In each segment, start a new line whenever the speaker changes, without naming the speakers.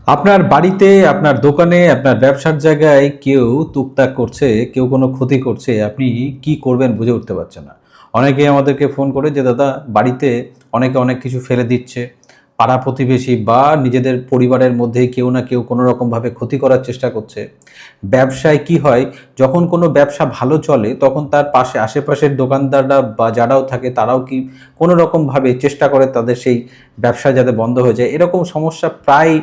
আপনার বাড়িতে, আপনার দোকানে, আপনার ব্যবসার জায়গায় কেউ টুকটাক করছে, কেউ কোনো ক্ষতি করছে, আপনি কি করবেন বুঝে উঠতে পারছেন না। অনেকেই আমাদেরকে ফোন করে যে, "দাদা বাড়িতে অনেকে অনেক কিছু ফেলে দিচ্ছে। পাড়া-প্রতিবেশী বা নিজেদের পরিবারের মধ্যেই কেউ না কেউ কোনো রকমভাবে ক্ষতি করার চেষ্টা করছে।" ব্যবসায় কি হয়, যখন কোনো ব্যবসা ভালো চলে, তখন তার পাশে আশেপাশের দোকানদাররা বা যারাও থাকে তারাও কি কোনো রকমভাবে চেষ্টা করে তাদের সেই ব্যবসা যাতে বন্ধ হয়ে যায়। এরকম সমস্যা প্রায়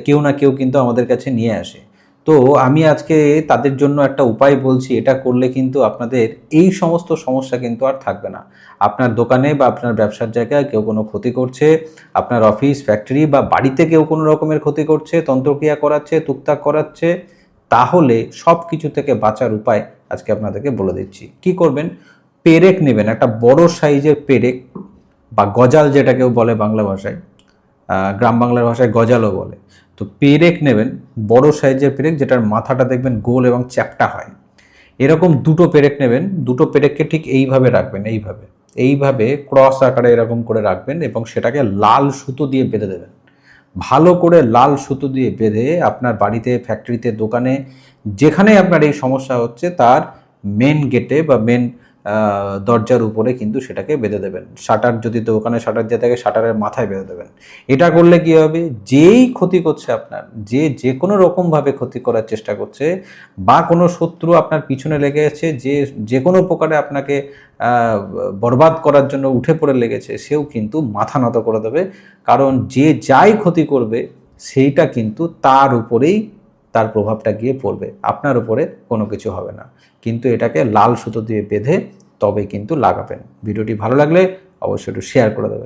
কেউ না কেউ কিন্তু আমাদের কাছে নিয়ে আসে। তো আমি আজকে তাদের জন্য একটা উপায় বলছি, এটা করলে কিন্তু আপনাদের এই সমস্ত সমস্যা কিন্তু আর থাকবে না। আপনার দোকানে বা আপনার ব্যবসার জায়গায় কেউ কোনো ক্ষতি করছে, আপনার অফিস, ফ্যাক্টরি বা বাড়িতে কেউ কোনো রকমের ক্ষতি করছে, তন্ত্রক্রিয়া করাচ্ছে, তুকতাক করাচ্ছে, তাহলে সবকিছু থেকে বাঁচার উপায় আজকে আপনাদেরকে বলে দিচ্ছি। কি করবেন? পেরেক নেবেন, একটা বড় সাইজের পেরেক বা গজাল যেটা কেউ বলে বাংলা ভাষায়, গ্রাম বাংলার ভাষায় গজালও বলে। তো পেরেক নেবেন, বড় সাইজের পেরেক যেটার মাথাটা দেখবেন গোল এবং চ্যাপ্টা হয়। এরকম দুটো পেরেক নেবেন, দুটো পেরেককে ঠিক এইভাবে রাখবেন, এইভাবে। এইভাবে ক্রস আকারে এরকম করে রাখবেন এবং সেটাকে লাল সুতো দিয়ে বেঁধে দেবেন। ভালো করে লাল সুতো দিয়ে বেঁধে আপনার বাড়িতে, ফ্যাক্টরিতে, দোকানে যেখানেই আপনার এই সমস্যা হচ্ছে তার মেন গেটে বা মেন দরজার উপরে কিন্তু সেটাকে বেঁধে দেবেন। শাটার যদি দোকানে শাটার দিয়ে থাকে শাটারের মাথায় বেঁধে দেবেন। এটা করলে কি হবে, যেই ক্ষতি করছে আপনার, যে কোনো রকমভাবে ক্ষতি করার চেষ্টা করছে বা কোনো শত্রু আপনার পিছনে লেগে আছে, যে কোনো প্রকারে আপনাকে বরবাদ করার জন্য উঠে পড়ে লেগেছে, সেও কিন্তু মাথা নত করে দেবে। কারণ যে যাই ক্ষতি করবে সেইটা কিন্তু তার উপরেই তার প্রভাবটা গিয়ে পড়বে, আপনার উপরে কোনো কিছু হবে না। কিন্তু এটাকে লাল সুতো দিয়ে বেঁধে তবে কিন্তু লাগাবেন। ভিডিওটি ভালো লাগলে অবশ্যই একটু শেয়ার করে দেবেন।